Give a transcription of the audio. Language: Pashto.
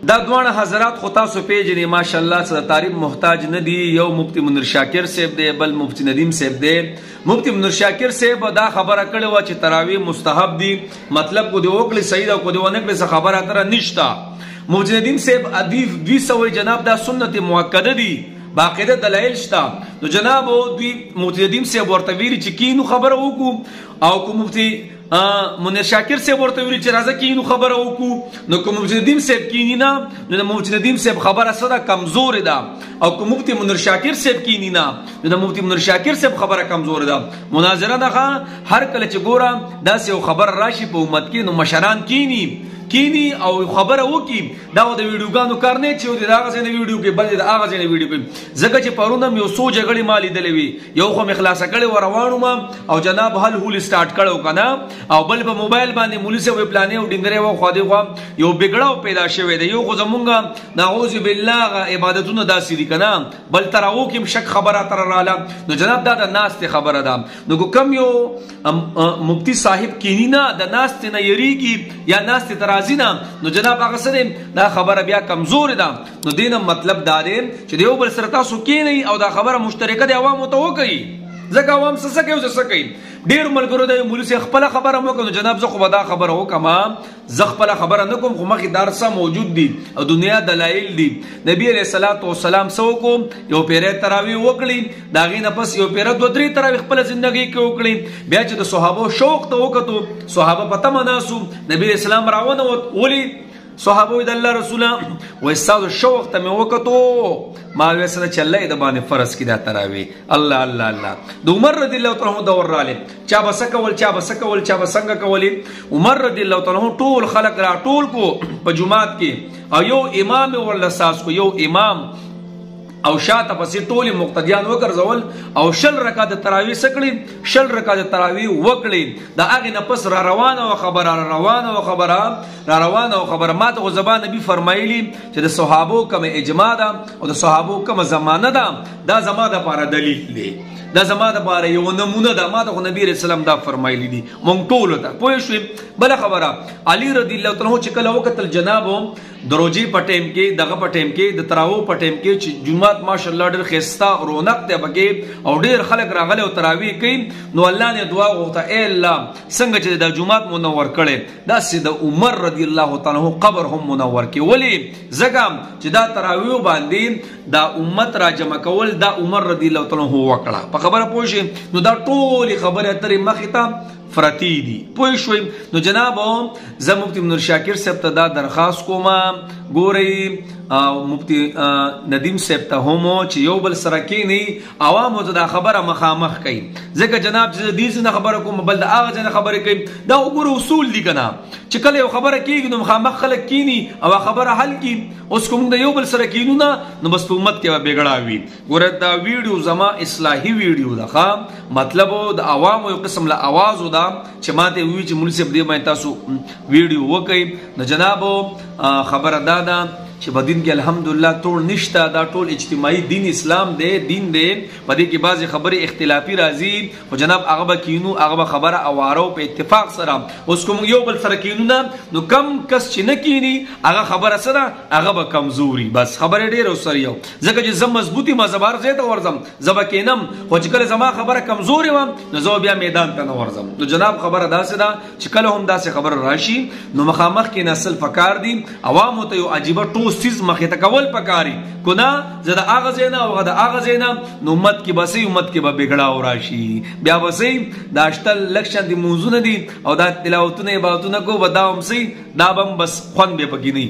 دا دوانه حضرات خو تاسو پیژنئ ماشاءالله څه تعریف محتاج نه دي. یو مفتی منیر شاکر صاحب دی، بل مفتی ندیم صاحب دی. مفتی منیر شاکر صاحب دا خبره کړې وه چې تراویح مستحب دي، مطلب کو دی وکړي صحیح ده، کو دی ونه کړي څه خبره اتره نشته. مفتی ندیم صاحب ادیف 200 جناب دا سنت مؤکده دي، باقاعده دلایل شته. نو جناب دوی مفتی ندیم صاحب ورته ویلي چې کینو خبره وکړو، او کو مفتی منیر شاکر صاحب ورته ویلي چې راځه کینو خبره وکړو. نو که مفتی ندیم صاحب کینی نه نو د مفتی ندیم صاحب خبره څه ده کمزورې ده، او که مفتی منیر شاکر صاحب کینی نه نو د مفتی منیر شاکر صاحب خبره کمزورې ده. مناظره ده هر کله چې ګوره داسې یو خبر راشي په امت کې نو مشران کینی او خبره وکي. دا د ویډیوګانو کار نه چې د هغه ځای ویډیو کې بل د هغه ځای ویډیو کې ځکه چې پرونه یو سو جګړې مالی دلې وي، یو خو مخلاصه کړي وروانو ما او جناب هل هول سٹارټ کړو کنه، او بل په موبایل باندې مولوی سه پلانې او ډنګره و خو دی خو یو بګړاو پیدا شوی دی. یو خو زمونږه نعوذ بالله عبادتونه داسې دي کنه، بل تراو کې شک خبره تر رااله. نو جناب دا د ناس ته خبره ده. نو کوم یو مفتی صاحب کینی نه د ناس ته نه یریږي یا ناس ته نو جناب هغه سره دا خبره بیا کمزور ده. نو دینه مطلب دا دی چې دیو بل سره تاسو کینی او دا خبره مشترکه دی عوامو ته وکړي، ځکه عوام څه کوي څه کوي. ډیر ملګرو د مولوی سي خپل خبره مو کوي، جناب زه خو دا خبره وکما، زه خپل خبره نه کوم، خو مخې درسه موجود دي او دنیا دلایل دي. نبی علیہ الصلوۃ والسلام سو کو یو پیره تراوی وکړي، دا غینه پس یو پیره 2-3 تراوی خپل ژوندۍ کې وکړي. بیا چې د صحابه شوق ته وکړو، صحابه پته مناسو نبی اسلام راونه ولی صحابه د الله رسول و استاد شوق ته مې وکړو، ما وسره چلې د باندې فرض کی دا تراوی. الله الله الله د عمر رضی الله تعالی عنہ دور رااله چا بسکول چا بسنګ کولی. عمر رضی الله تعالی عنہ ټول خلق را ټول کو په جمعات کې، او یو امام ول اساس کو، یو امام او شاته پسې ټول مقتدیان وګرځول او 60 رکعات تراویح سکړي، 60 رکعات تراویح وکړي. دا هغه نفس را روانه او خبره ما ته زبان نبی فرمایلی چې د صحابو کوم اجماع ده او د صحابو کوم زمانه ده، دا زمانه لپاره دلیل دی، دا زمانه لپاره یو نمونه ده. ما ته نبی رسول الله دا فرمایلی دي مونږ ټول ته پوه شو. بل خبره علی رضی الله تعالی عنہ چې کله وکتل جنابو دروجی پټیم کې دغه پټیم کې د تراوو پټیم کې چې جمعات ماشاءالله ډېر خستا رونق ته بګي او ډېر خلک راغله او تراوی کوي. نو الله نه دعا وغوښته اے الله څنګه چې د جمعات منور کړي دا سید عمر رضی الله تعالی عنہ قبر هم منور کې، ولی زګم چې دا تراوی باندې دا امت را جمع کول دا عمر رضی الله تعالی عنہ وکړه. په خبره پوه شئ. نو دا ټول خبره ترې مخې ته فرتی دي پوه شوي. نو جناب زه مفتی منیر شاکر صاحب ته دا درخواست کوم، ګورئ مفتی ندیم صاحب ته هم چې یو بل سره کینی عوامو ته دا خبره مخامخ کوي، ځکه جناب چې دې نه خبره کوم بل د هغه نه خبره کوي. دا وګوره اصول دي کنه چې کله یو خبره کیږي نو مخامخ خلک کینی او خبره حل کی. اوس کوم د یو بل سره کینو نه نو بس په امت کې بګړا وي. ګوره دا ویډیو زما اصلاحي ویډیو ده، مطلب د عوامو یو قسم له आवाज ودا چې ماته وی چې مولوی صاحب دې باندې تاسو ویډیو وکړئ. نو جناب خبره ده چې بدین کې الحمدلله ټول نشته، دا ټول اجتماعي دین اسلام دی، دین دی. په دې کې بعضې خبرې اختلافي راځي، خو جناب هغه به کینو، هغه به خبره اواره په اتفاق سره. اوس کوم یو بل سره کینو نه نو کم کس چې نه کینی هغه خبره سره هغه به کمزوري. بس خبره ډېره سره یو، ځکه چې زه مضبوطي مزبار ځای ته ورځم زه به کینم، خو چې کله زما خبره کمزوري وم نو زه بیا میدان ته نه ورځم. نو جناب خبره داسې ده چې کله هم داسې خبره راشي نو مخامخ کې نسل فکار دي، عوامو ته یو عجیبه ټوس چیز مخې ته کول پکاري کو نه زه د هغه ځای نه او هغه د هغه ځای نه. نو امت کې بسې امت کې به بګړاو راشي، بیا بسې دا اشتل لکشن دي موضوعونه دي او دا تلاوتونه عبادتونه کو به دا هم سي دا به هم بس خوند به پکې نه